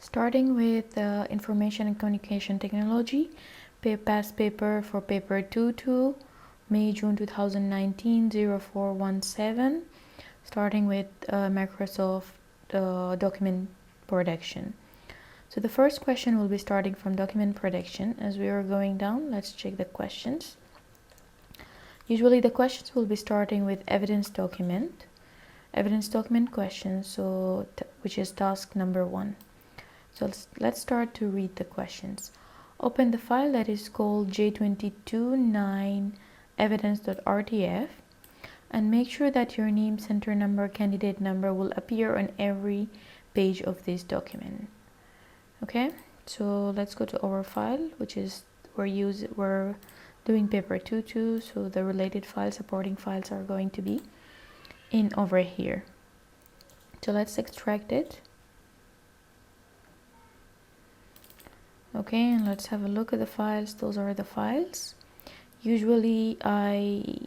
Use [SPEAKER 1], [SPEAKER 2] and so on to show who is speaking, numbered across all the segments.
[SPEAKER 1] Starting with Information and Communication Technology, past paper for paper 2-2, May-June 2019, 0417, starting with Microsoft document production. So the first question will be starting from document production. As we are going down, let's check the questions. Usually the questions will be starting with evidence document questions, so which is task number 1. So let's start to read the questions. Open the file that is called J229 evidence.rtf and make sure that your name, center number, candidate number will appear on every page of this document. Okay, so let's go to our file, which is we're doing paper 2-2, so the related files, supporting files are going to be in over here. So let's extract it. Okay, and let's have a look at the files. Those are the files. Usually I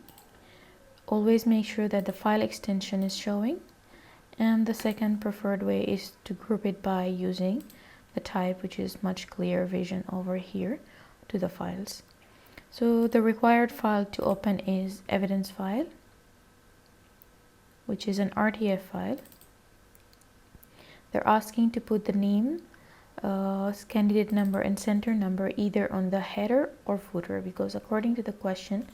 [SPEAKER 1] always make sure that the file extension is showing, and the second preferred way is to group it by using the type, which is much clearer vision over here to the files. So the required file to open is evidence file, which is an RTF file. They're asking to put the name, candidate number and center number either on the header or footer, because according to the question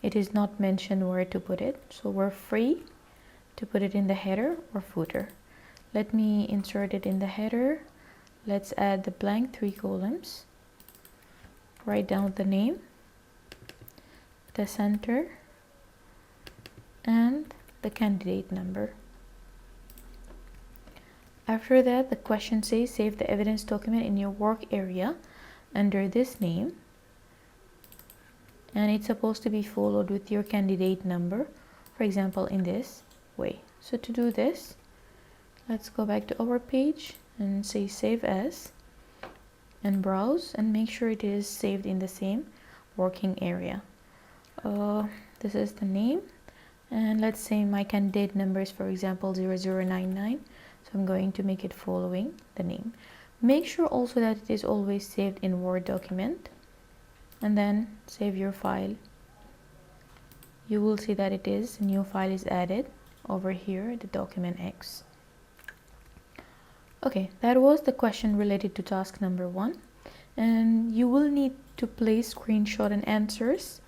[SPEAKER 1] it is not mentioned where to put it, so we're free to put it in the header or footer. Let me insert it in the header. Let's add the blank 3 columns. Write down the name, the center, and the candidate number. After that, the question says save the evidence document in your work area under this name, and it's supposed to be followed with your candidate number, for example in this way. So to do this, let's go back to our page and say save as and browse and make sure it is saved in the same working area. This is the name, and let's say my candidate number is, for example, 0099. So I'm going to make it following the name. Make sure also that it is always saved in Word document, and then save your file. You will see that it is, a new file is added over here, the document X. Okay, that was the question related to task number 1, and you will need to place screenshot and answers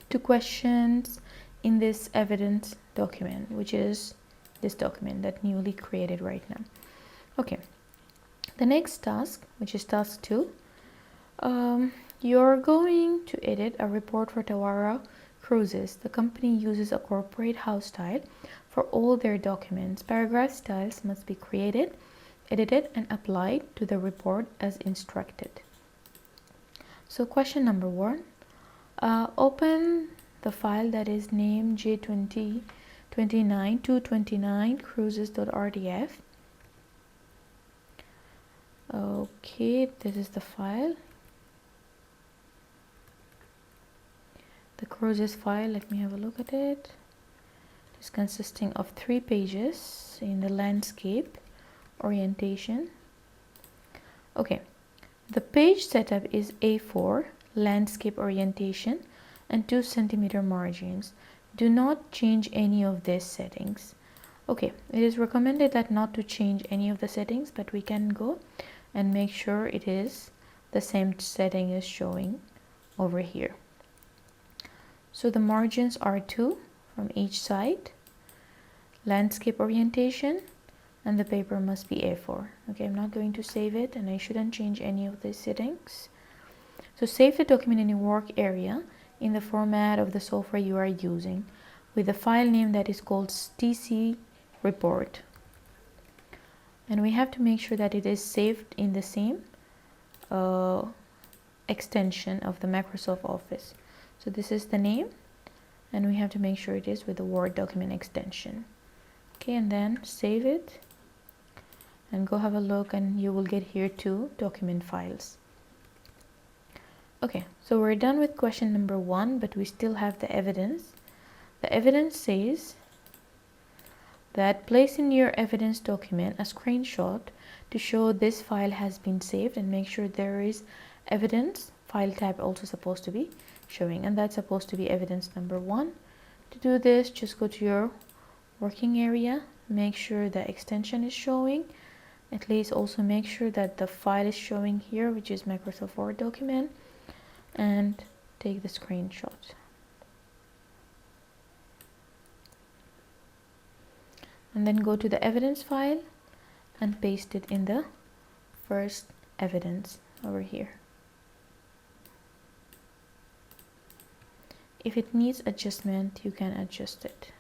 [SPEAKER 1] to questions in this evidence document, which is this document that newly created right now. Okay, the next task, which is task 2, you're going to edit a report for Tawara Cruises. The company uses a corporate house style for all their documents. Paragraph styles must be created, edited, and applied to the report as instructed. So question number 1, open the file that is named J229 cruises.rdf. Okay, this is the file, the cruises file. Let me have a look at it. It's consisting of 3 pages in the landscape orientation. Okay, the page setup is A4 landscape orientation and 2 centimeter margins. Do not change any of these settings. Okay, it is recommended that not to change any of the settings, but we can go and make sure it is the same setting is showing over here. So the margins are 2 from each side, landscape orientation, and the paper must be A4. Okay, I'm not going to save it, and I shouldn't change any of these settings. So save the document in your work area in the format of the software you are using, with a file name that is called TC report, and we have to make sure that it is saved in the same extension of the Microsoft Office. So this is the name, and we have to make sure it is with the Word document extension. Okay, and then save it and go have a look, and you will get here 2 document files. Okay, so we're done with question number 1, but we still have the evidence. The evidence says that place in your evidence document a screenshot to show this file has been saved, and make sure there is evidence file tab also supposed to be showing, and that's supposed to be evidence number 1. To do this, just go to your working area, make sure the extension is showing, at least also make sure that the file is showing here, which is Microsoft Word document, and take the screenshot. And then go to the evidence file and paste it in the first evidence over here. If it needs adjustment, you can adjust it.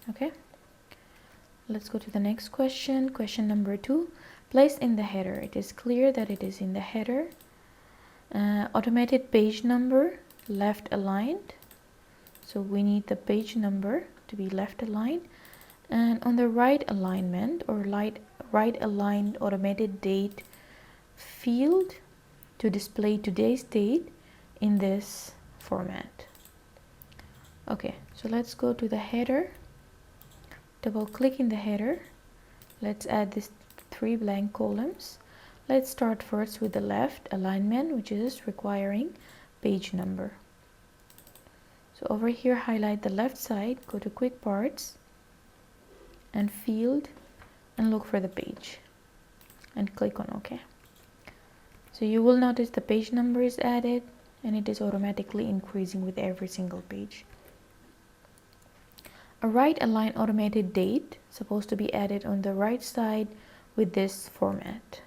[SPEAKER 1] Okay, let's go to the next question. Question number 2, place in the header. It is clear that it is in the header. Automated page number left aligned. So we need the page number to be left aligned, and on the right alignment or right aligned automated date field to display today's date in this format. Okay, so let's go to the header, double click in the header. Let's add these 3 blank columns. Let's start first with the left alignment, which is requiring page number. So over here, highlight the left side, go to quick parts and field and look for the page and click on OK. So you will notice the page number is added and it is automatically increasing with every single page. A right align automated date supposed to be added on the right side with this format.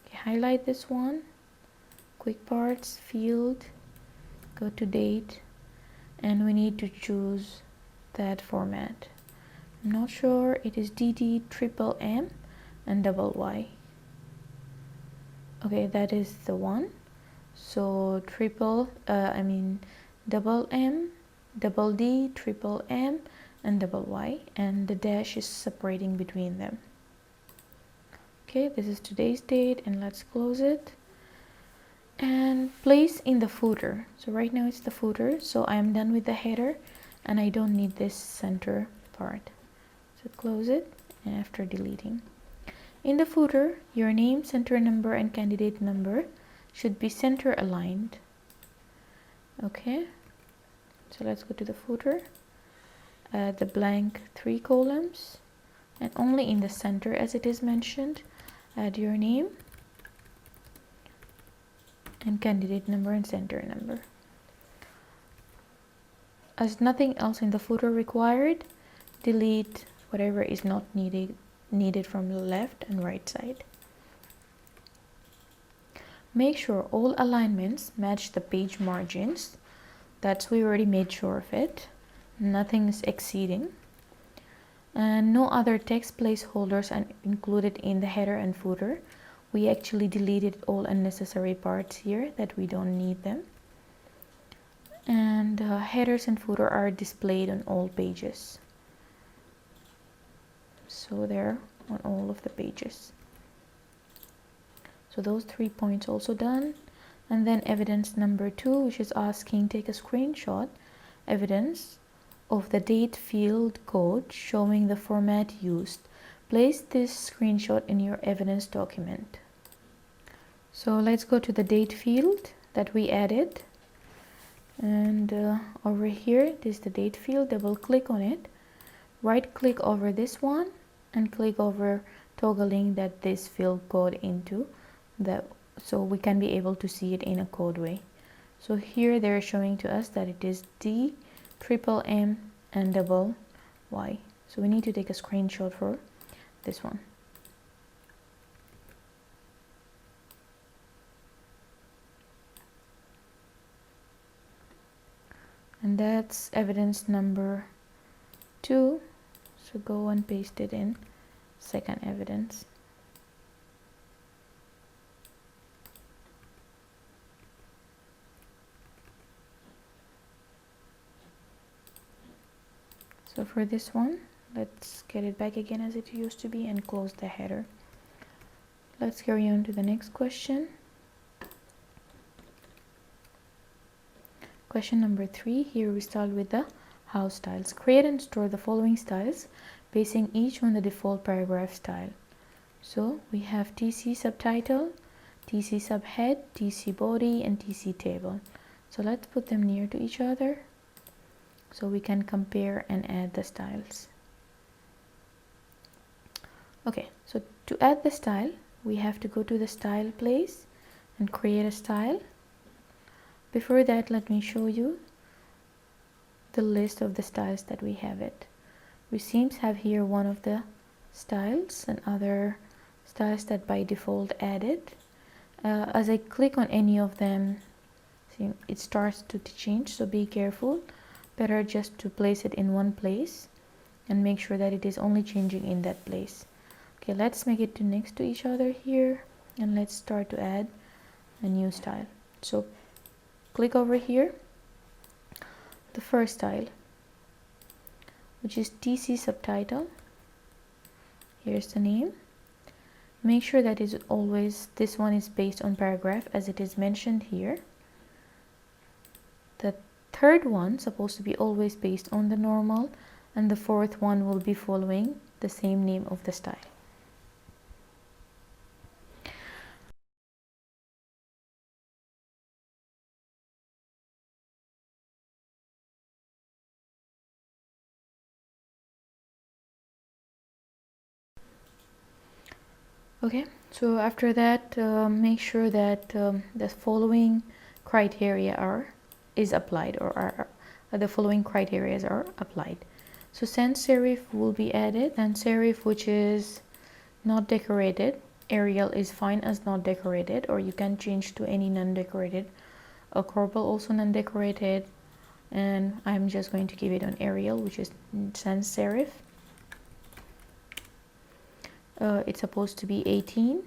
[SPEAKER 1] Okay, highlight this one, quick parts, field, go to date, and we need to choose that format. I'm not sure, it is DD triple M and double Y. Okay, that is the one. So double M, double D, triple M and double Y, and the dash is separating between them. Okay, this is today's date, and let's close it. And place in the footer. So right now it's the footer, so I am done with the header and I don't need this center part. So close it after deleting. In the footer, your name, center number and candidate number should be center aligned. Okay, so let's go to the footer, the blank 3 columns, and only in the center as it is mentioned, add your name and candidate number and center number. As nothing else in the footer required, delete whatever is not needed from the left and right side. Make sure all alignments match the page margins. We already made sure of it. Nothing is exceeding. And no other text placeholders are included in the header and footer. We actually deleted all unnecessary parts here that we don't need them. And headers and footer are displayed on all pages. So they're on all of the pages. So those 3 points also done. And then evidence number 2, which is asking take a screenshot evidence of the date field code showing the format used. Place this screenshot in your evidence document. So let's go to the date field that we added, and over here this is the date field. Double click on it, right click over this one and click over toggling this field code into the, so we can be able to see it in a code way. So here they're showing to us that it is D triple M and double Y. So we need to take a screenshot for this one. And that's evidence number 2. So go and paste it in second evidence. So for this one, let's get it back again as it used to be and close the header. Let's carry on to the next question. Question number 3. Here we start with the house styles. Create and store the following styles, basing each on the default paragraph style. So we have TC subtitle, TC subhead, TC body, and TC table. So let's put them near to each other so we can compare and add the styles. Okay, so to add the style, we have to go to the style place and create a style. Before that, let me show you the list of the styles that we have it. We seems have here one of the styles and other styles that by default added. As I click on any of them, see, it starts to change, so be careful. Better just to place it in one place and make sure that it is only changing in that place. Okay, let's make it to next to each other here, and let's start to add a new style. So click over here, the first style, which is TC subtitle. Here's the name. Make sure that is always, this one is based on paragraph as it is mentioned here. The third one supposed to be always based on the normal, and the fourth one will be following the same name of the style. Okay, so after that, make sure that the following criteria is applied, or are the following criteria are applied. So sans serif will be added, and serif which is not decorated, Arial is fine as not decorated, or you can change to any non-decorated. A Corbel also non-decorated, and I'm just going to give it on Arial, which is sans serif. It's supposed to be 18,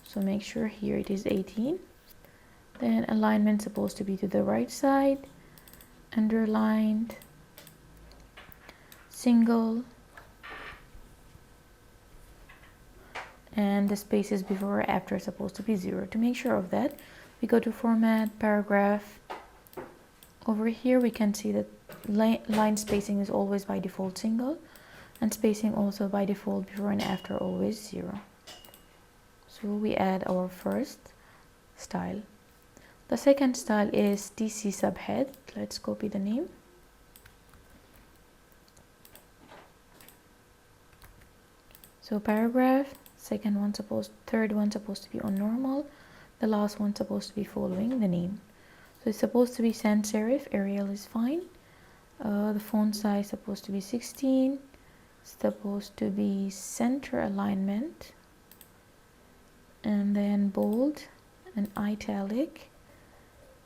[SPEAKER 1] so make sure here it is 18. Then alignment supposed to be to the right side, underlined, single, and the spaces before or after are supposed to be 0. To make sure of that, we go to format, paragraph. Over here we can see that line spacing is always by default single, and spacing also by default before and after always 0. So we add our first style. The second style is TC subhead. Let's copy the name. So paragraph, third one supposed to be on normal, the last one supposed to be following the name. So it's supposed to be sans serif, Arial is fine. The font size supposed to be 16. Supposed to be center alignment, and then bold and italic,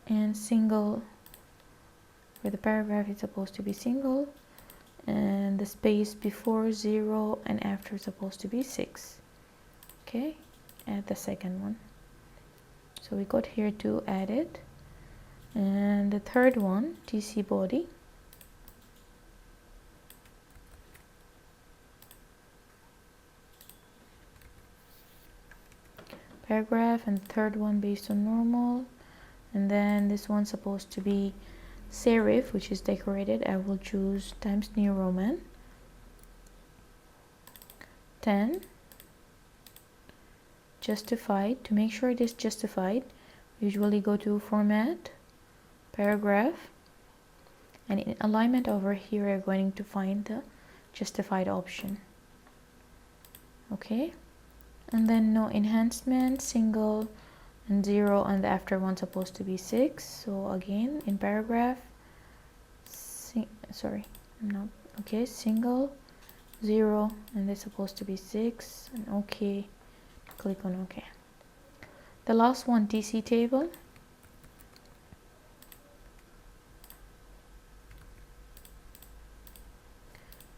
[SPEAKER 1] and single. For the paragraph it's supposed to be single, and the space before 0 and after supposed to be 6. Okay, add the second one. So we got here to add it. And the third one, TC body. Paragraph, and third one based on normal, and then this one's supposed to be serif, which is decorated. I will choose Times New Roman 10. Justified. To make sure it is justified, usually go to format, paragraph, and in alignment over here you're going to find the justified option. Okay, and then no enhancement, single, and 0, and the after one supposed to be 6. So again in paragraph, single, 0, and they're supposed to be 6, and okay, click on OK. The last one, TC table.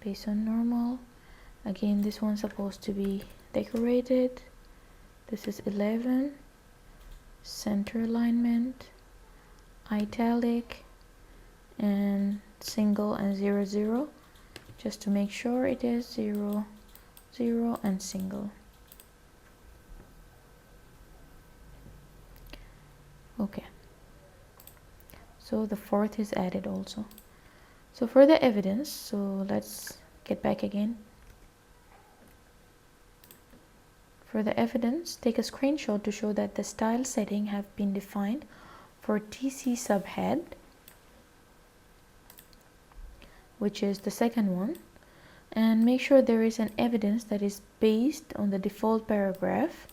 [SPEAKER 1] Based on normal. Again, this one's supposed to be decorated. This is 11. Center alignment, italic, and single, and 0, 0. Just to make sure it is 0, 0, and single. Okay. So the fourth is added also. So for the evidence, so let's get back again. For the evidence, take a screenshot to show that the style setting have been defined for TC subhead, which is the second one, and make sure there is an evidence that is based on the default paragraph,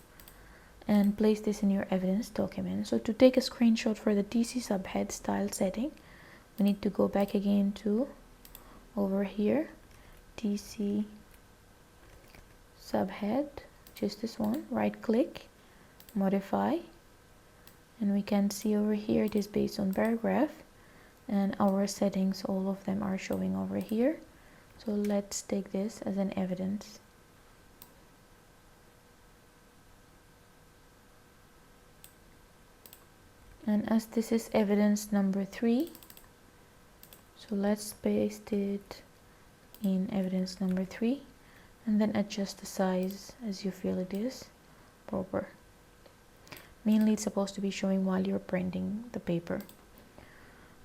[SPEAKER 1] and place this in your evidence document. So to take a screenshot for the TC subhead style setting, we need to go back again to over here, TC subhead, which is this one, right click, modify, and we can see over here it is based on paragraph, and our settings, all of them are showing over here. So let's take this as an evidence. And as this is evidence number 3, so let's paste it in evidence number 3, and then adjust the size as you feel it is proper. Mainly it's supposed to be showing while you're printing the paper.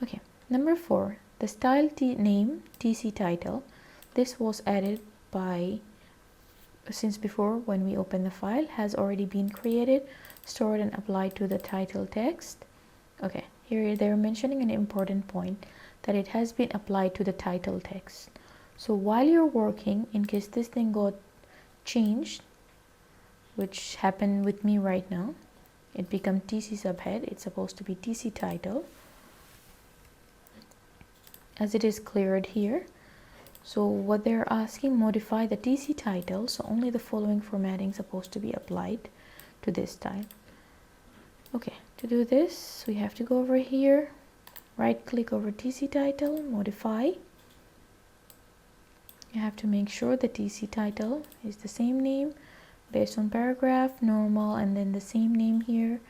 [SPEAKER 1] Okay, number 4, the style name TC title. This was added by, since before when we open the file, has already been created, stored and applied to the title text. Okay, here they're mentioning an important point, that it has been applied to the title text. So while you're working, in case this thing got changed, which happened with me right now, it become TC subhead, it's supposed to be TC title, as it is cleared here. So what they're asking, modify the TC title, so only the following formatting is supposed to be applied to this style. Okay, to do this, we have to go over here, right click over TC title, modify. You have to make sure the TC title is the same name, based on paragraph, normal, and then the same name here.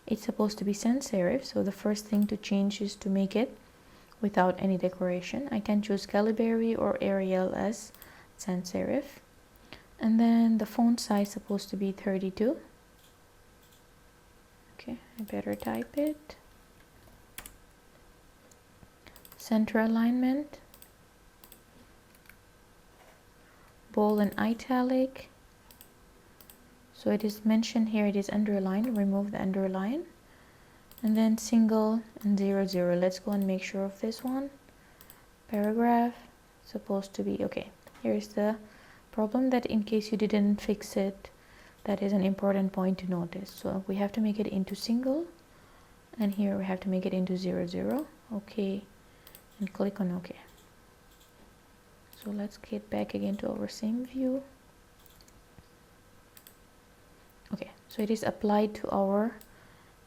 [SPEAKER 1] It's supposed to be sans serif, so the first thing to change is to make it without any decoration. I can choose Calibri or Arial as sans serif. And then the font size supposed to be 32. Okay, I better type it. Center alignment, bold and italic. So it is mentioned here, it is underlined, remove the underline. And then single and 00. Let's go and make sure of this one. Paragraph, supposed to be, okay. Here's the problem, that in case you didn't fix it, that is an important point to notice. So we have to make it into single, and here we have to make it into 00. Okay, and click on OK. So let's get back again to our same view. Okay, so it is applied to our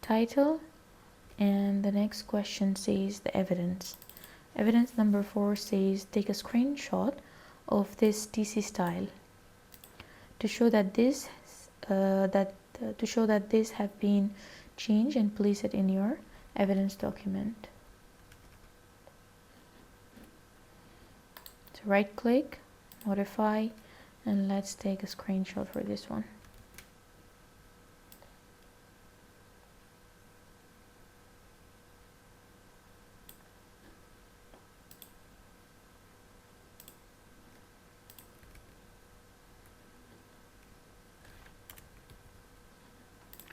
[SPEAKER 1] title. And the next question says the evidence. Evidence number 4 says, take a screenshot of this TC style to show that this have been changed, and place it in your evidence document. So right click, modify, and let's take a screenshot for this one.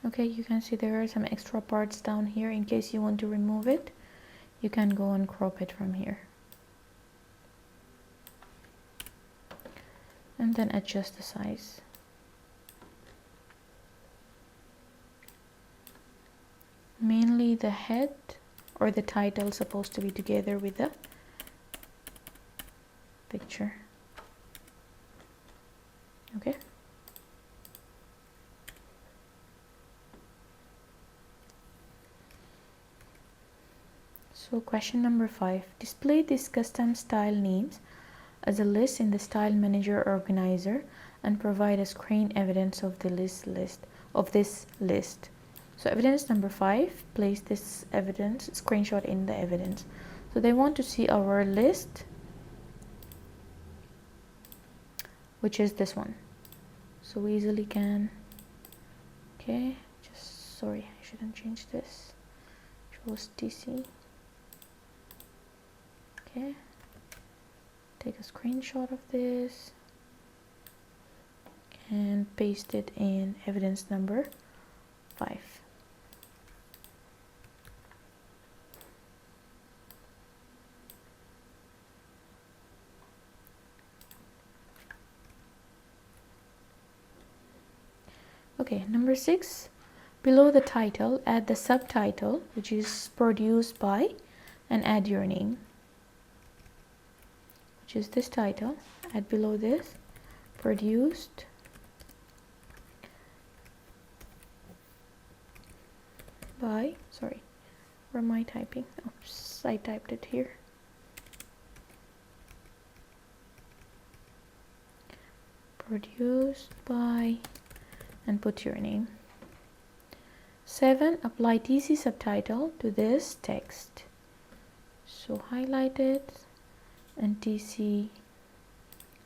[SPEAKER 1] Okay, you can see there are some extra parts down here. In case you want to remove it, you can go and crop it from here. And then adjust the size. Mainly the head or the title is supposed to be together with the picture. Okay. So question number 5, display these custom style names as a list in the style manager organizer and provide a screen evidence of the list of this list. So evidence number 5, place this evidence screenshot in the evidence. So they want to see our list, which is this one. So we easily can, okay, just sorry, I shouldn't change this. Choose TC. Okay, take a screenshot of this and paste it in evidence number 5. Okay, number 6, below the title, add the subtitle, which is produced by, and add your name, which is this title. Add below this, produced by, sorry, where am I typing? Oops, I typed it here. Produced by, and put your name. 7, apply TC subtitle to this text. So highlight it and TC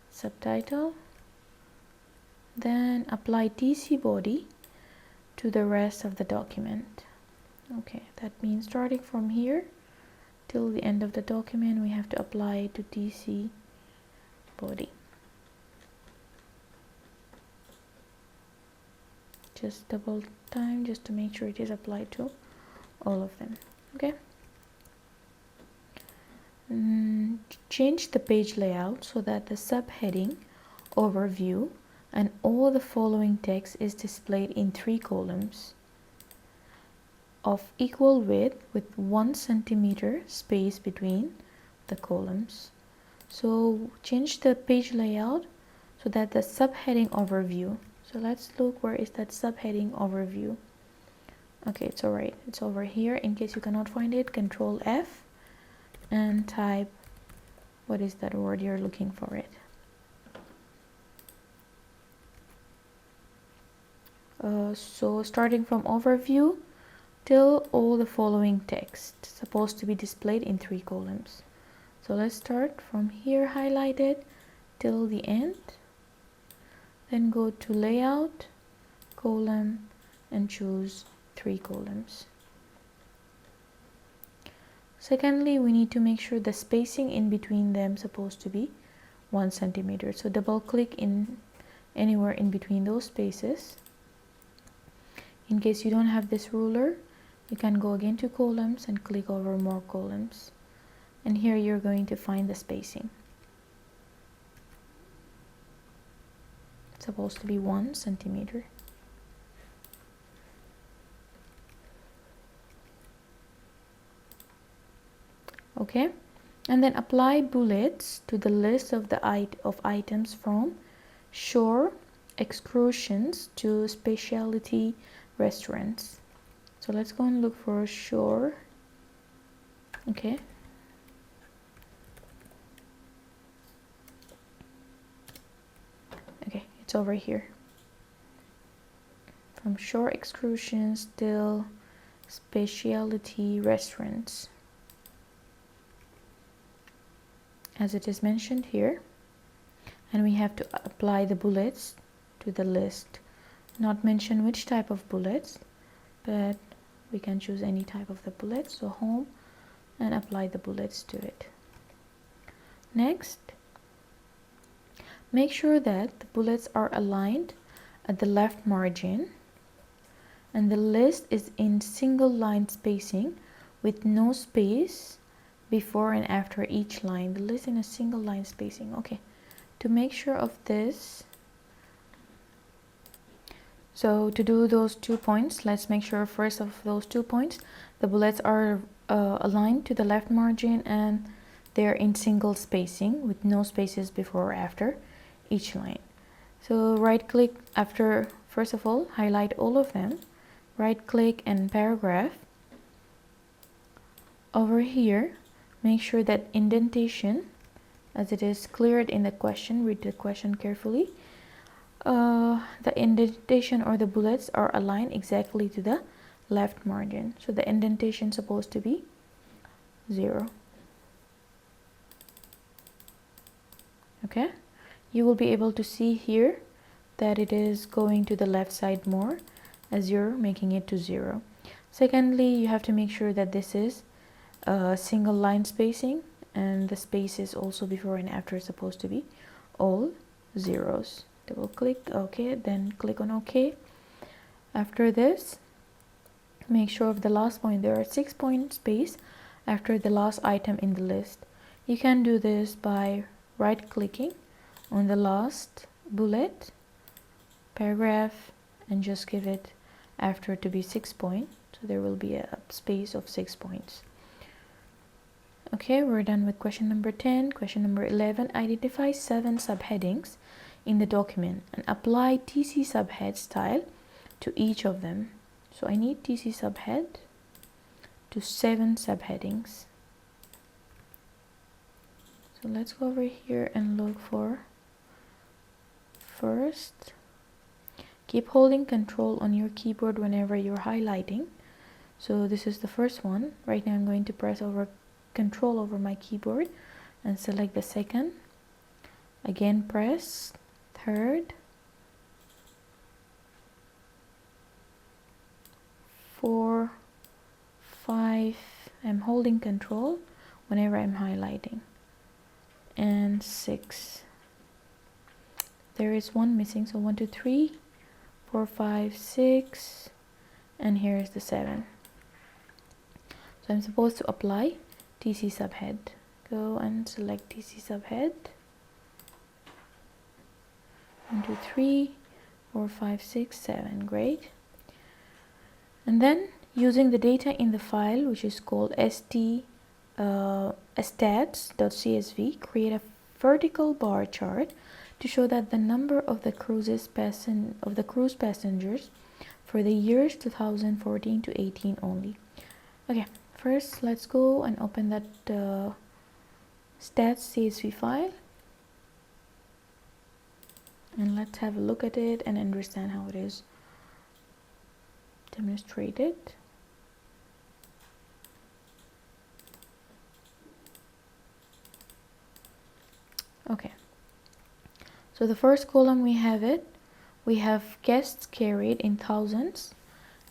[SPEAKER 1] subtitle. Then apply TC body to the rest of the document. Okay, that means starting from here till the end of the document, we have to apply it to TC body. Just double time just to make sure it is applied to all of them. Okay. Change the page layout so that the subheading, overview, and all the following text is displayed in 3 columns of equal width with 1 centimeter space between the columns. So change the page layout so that the subheading overview. So let's look, where is that subheading overview? Okay, it's alright. It's over here. In case you cannot find it, Control F and type, what is that word you're looking for it? So starting from overview till all the following text supposed to be displayed in 3 columns. So let's start from here, highlighted, till the end. Then go to layout, column, and choose 3 columns. Secondly, we need to make sure the spacing in between them supposed to be 1 centimeter. So double click in anywhere in between those spaces. In case you don't have this ruler, you can go again to columns and click over more columns. And here you're going to find the spacing. It's supposed to be 1 centimeter. Okay, and then apply bullets to the list of the items from shore excursions to specialty restaurants. So let's go and look for shore. Okay, it's over here. From shore excursions till specialty restaurants, as it is mentioned here, and we have to apply the bullets to the list. Not mention which type of bullets, but we can choose any type of the bullets. So home, and apply the bullets to it. Next, make sure that the bullets are aligned at the left margin and the list is in single line spacing with no space before and after each line. The list in a single line spacing. Okay, to make sure of this, so to do those 2 points, let's make sure first of those 2 points the bullets are aligned to the left margin and they're in single spacing with no spaces before or after each line. So right click after, first of all, highlight all of them, right click and paragraph. Over here, make sure that indentation, as it is cleared in the question, read the question carefully. The indentation or the bullets are aligned exactly to the left margin. So the indentation is supposed to be 0. Okay, you will be able to see here that it is going to the left side more as you're making it to 0. Secondly, you have to make sure that this is single line spacing and the spaces also before and after is supposed to be all zeros. Double click, okay, then click on OK. After this, make sure of the last point there are 6 point space after the last item in the list. You can do this by right clicking on the last bullet paragraph and just give it after to be 6 point, so there will be a space of 6 points. Okay, we're done with question number 10. Question number 11, identify 7 subheadings in the document and apply TC subhead style to each of them. So I need TC subhead to 7 subheadings. So let's go over here and look for first. Keep holding Control on your keyboard whenever you're highlighting. So this is the first one. Right now I'm going to press over Control over my keyboard and select the second. Again press third, 4, 5. I'm holding Control whenever I'm highlighting, and 6. There is one missing, so 1, 2, 3, 4, 5, 6, and here is the 7. So I'm supposed to apply TC subhead. Go and select TC subhead. 1, 2, 3, 4, 5, 6, 7. Great. And then using the data in the file, which is called stats.csv, create a vertical bar chart to show that the number of the cruise passengers for the years 2014 to 18 only. Okay, first let's go and open that stats CSV file, and let's have a look at it and understand how it is demonstrated. Okay, so the first column we have guests carried in thousands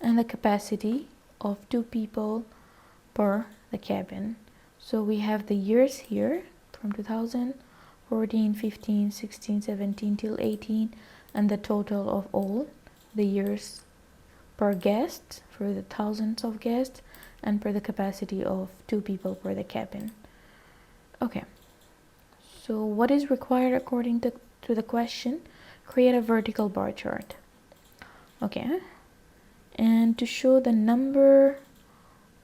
[SPEAKER 1] and the capacity of 2 people per the cabin. So we have the years here from 2014, 15, 16, 17 till 18, and the total of all the years per guest for the thousands of guests and per the capacity of 2 people per the cabin. Okay, so what is required according to the question? Create a vertical bar chart. Okay, and to show the number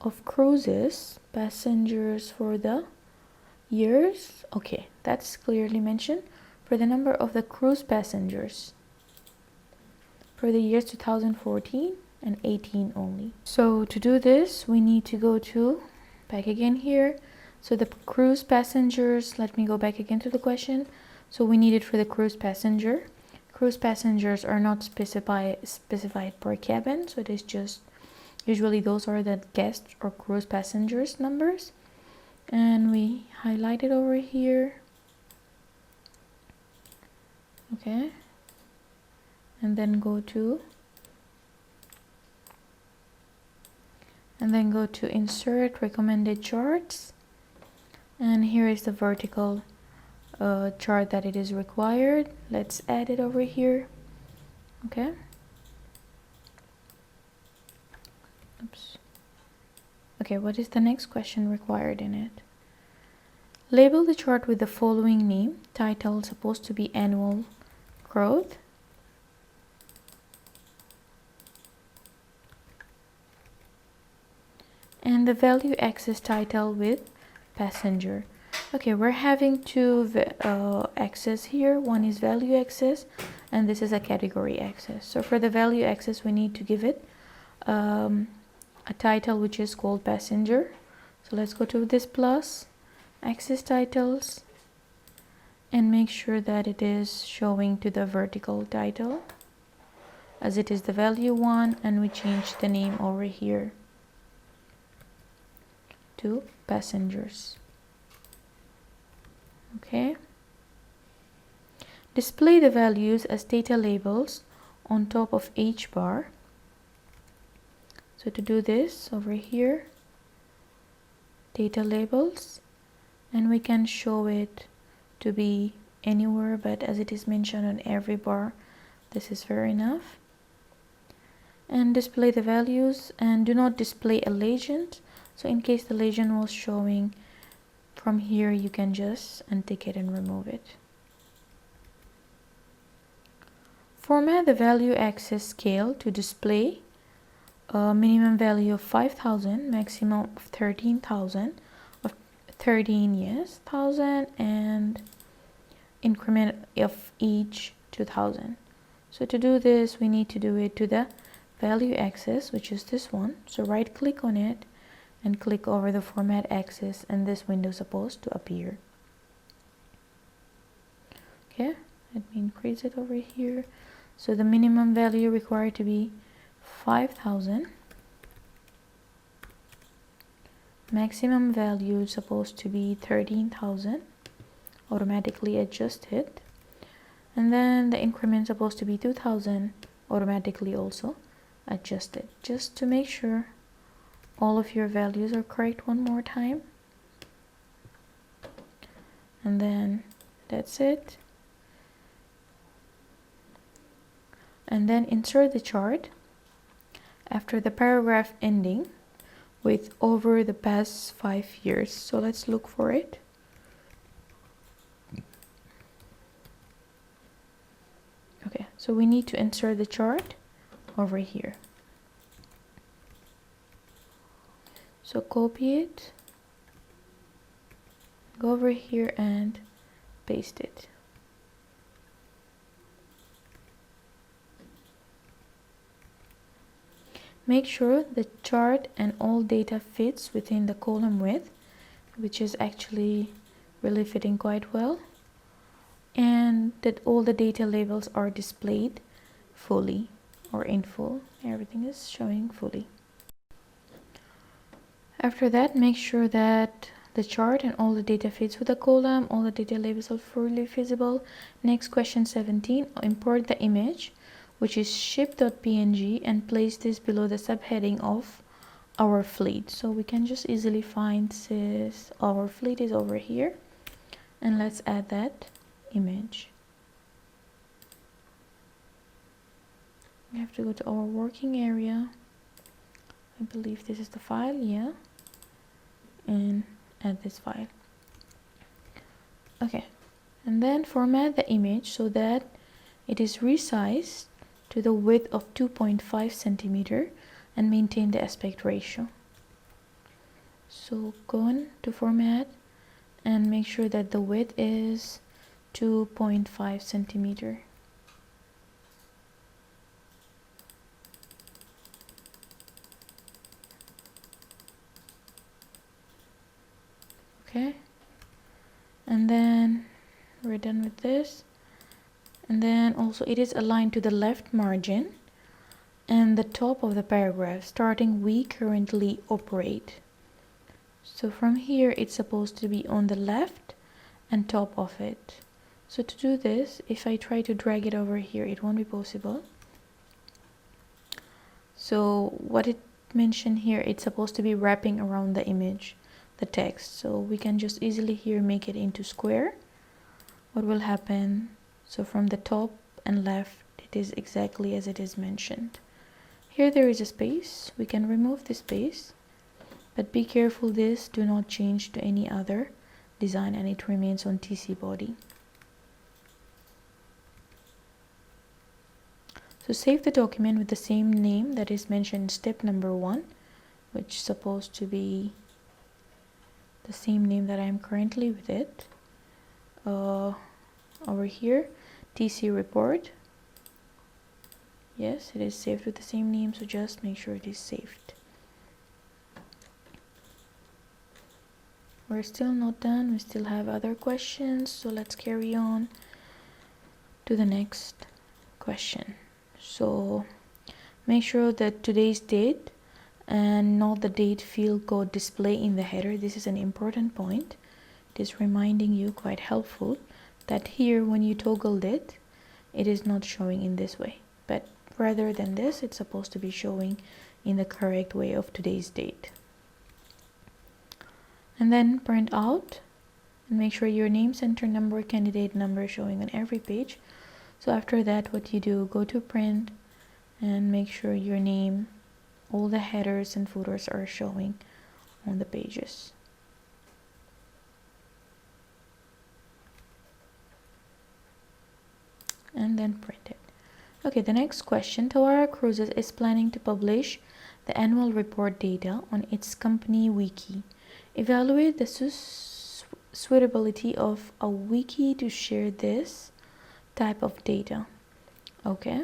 [SPEAKER 1] of cruises passengers for the years, okay, that's clearly mentioned, for the number of the cruise passengers for the years 2014 and 18 only. So to do this, we need to go to back again here. So the cruise passengers, let me go back again to the question. So we need it for the cruise passenger. Cruise passengers are not specified per cabin, so it is just usually those are the guest or cruise passengers numbers, and we highlight it over here. Okay, and then go to insert recommended charts, and here is the vertical chart that it is required. Let's add it over here. Okay, oops. Okay, what is the next question required in it? Label the chart with the following name. Title supposed to be annual growth. And the value axis title with passenger. Okay, we're having 2 axes here. One is value axis and this is a category axis. So for the value axis, we need to give it a title which is called passenger. So let's go to this plus axis titles and make sure that it is showing to the vertical title as it is the value one, and we change the name over here to passengers. Okay, display the values as data labels on top of each bar. So to do this, over here, data labels, and we can show it to be anywhere, but as it is mentioned on every bar, this is fair enough. And display the values, and do not display a legend. So in case the legend was showing from here, you can just untick it and remove it. Format the value axis scale to display a minimum value of 5,000, maximum of 13,000, of 13 yes, 1,000, and increment of each 2,000. So to do this, we need to do it to the value axis, which is this one. So right click on it and click over the format axis, and this window is supposed to appear. Okay, let me increase it over here. So the minimum value required to be 5,000. Maximum value is supposed to be 13,000. Automatically adjusted. And then the increment is supposed to be 2,000. Automatically also adjusted. Just to make sure all of your values are correct one more time. And then that's it. And then insert the chart after the paragraph ending with over the past 5 years. So let's look for it. Okay, so we need to insert the chart over here. So copy it, go over here and paste it. Make sure the chart and all data fits within the column width, which is actually really fitting quite well, and that all the data labels are displayed fully or in full. Everything is showing fully. After that, make sure that the chart and all the data fits with the column, all the data labels are fully visible. Next, question 17, import the image, which is ship.png, and place this below the subheading of our fleet. So we can just easily find this, our fleet is over here, and let's add that image. We have to go to our working area. I believe this is the file, yeah, and add this file. Okay, and then format the image so that it is resized to the width of 2.5 centimeter and maintain the aspect ratio. So go on to format and make sure that the width is 2.5 centimeter. Okay, and then we're done with this. And then also it is aligned to the left margin and the top of the paragraph, starting we currently operate. So from here it's supposed to be on the left and top of it. So to do this, if I try to drag it over here, it won't be possible. So what it mentioned here, it's supposed to be wrapping around the image, the text. So we can just easily here make it into square. What will happen? So from the top and left, it is exactly as it is mentioned. Here there is a space. We can remove the space, but be careful this do not change to any other design and it remains on TC body. So save the document with the same name that is mentioned in step number 1, which is supposed to be the same name that I am currently with it. Over here, TC report. Yes, it is saved with the same name, so just make sure it is saved. We're still not done. We still have other questions, so let's carry on to the next question. So make sure that today's date and not the date field go display in the header. This is an important point. It is reminding you, quite helpful, that here when you toggled it, it is not showing in this way, but rather than this, it's supposed to be showing in the correct way of today's date. And then print out and make sure your name, center number, candidate number showing on every page. So after that, what you do, go to print and make sure your name, all the headers and footers are showing on the pages. And then print it. Okay, the next question. Tawara Cruises is planning to publish the annual report data on its company wiki. Evaluate the suitability of a wiki to share this type of data. Okay,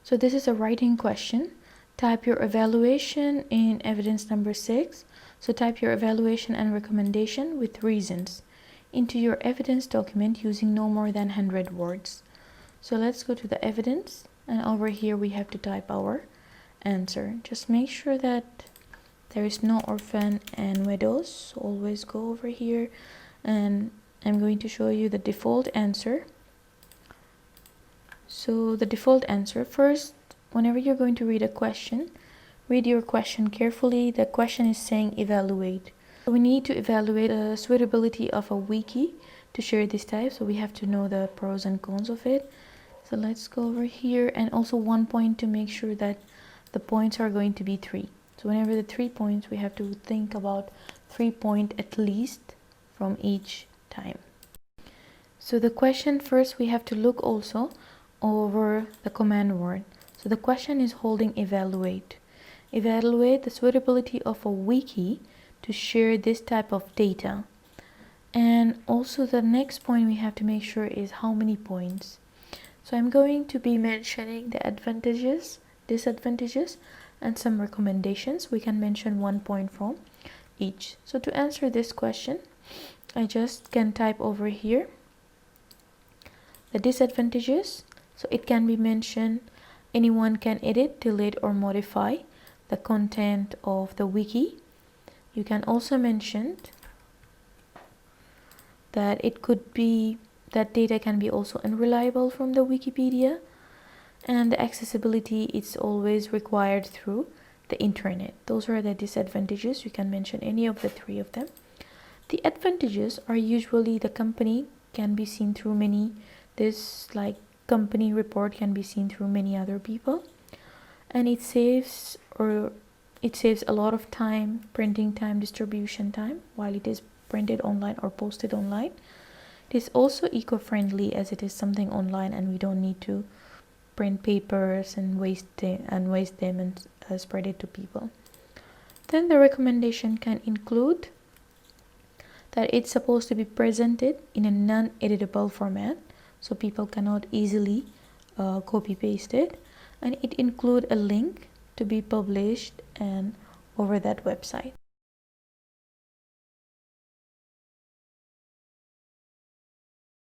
[SPEAKER 1] so this is a writing question. Type your evaluation in evidence number 6. So type your evaluation and recommendation with reasons into your evidence document using no more than 100 words. So let's go to the evidence, and over here we have to type our answer. Just make sure that there is no orphan and widows. So always go over here, and I'm going to show you the default answer. So the default answer, first, whenever you're going to read a question, read your question carefully. The question is saying evaluate. So we need to evaluate the suitability of a wiki to share this type. So we have to know the pros and cons of it. So let's go over here, and also 1 point to make sure that the points are going to be 3. So whenever the 3 points, we have to think about 3 points at least from each time. So the question, first we have to look also over the command word. So the question is holding evaluate. Evaluate the suitability of a wiki to share this type of data. And also the next point we have to make sure is how many points. So I'm going to be mentioning the advantages, disadvantages, and some recommendations. We can mention 1 point from each. So to answer this question, I just can type over here the disadvantages. So it can be mentioned, anyone can edit, delete, or modify the content of the wiki. You can also mention that it could be that data can be also unreliable from the Wikipedia, and the accessibility is always required through the internet. Those are the disadvantages. You can mention any of the 3 of them. The advantages are usually the company can be seen through many, this like company report can be seen through many other people, and it saves a lot of time, printing time, distribution time while it is printed online or posted online. It is also eco-friendly as it is something online, and we don't need to print papers and waste them and spread it to people. Then the recommendation can include that it's supposed to be presented in a non-editable format, so people cannot easily copy paste it, and it include a link to be published and over that website.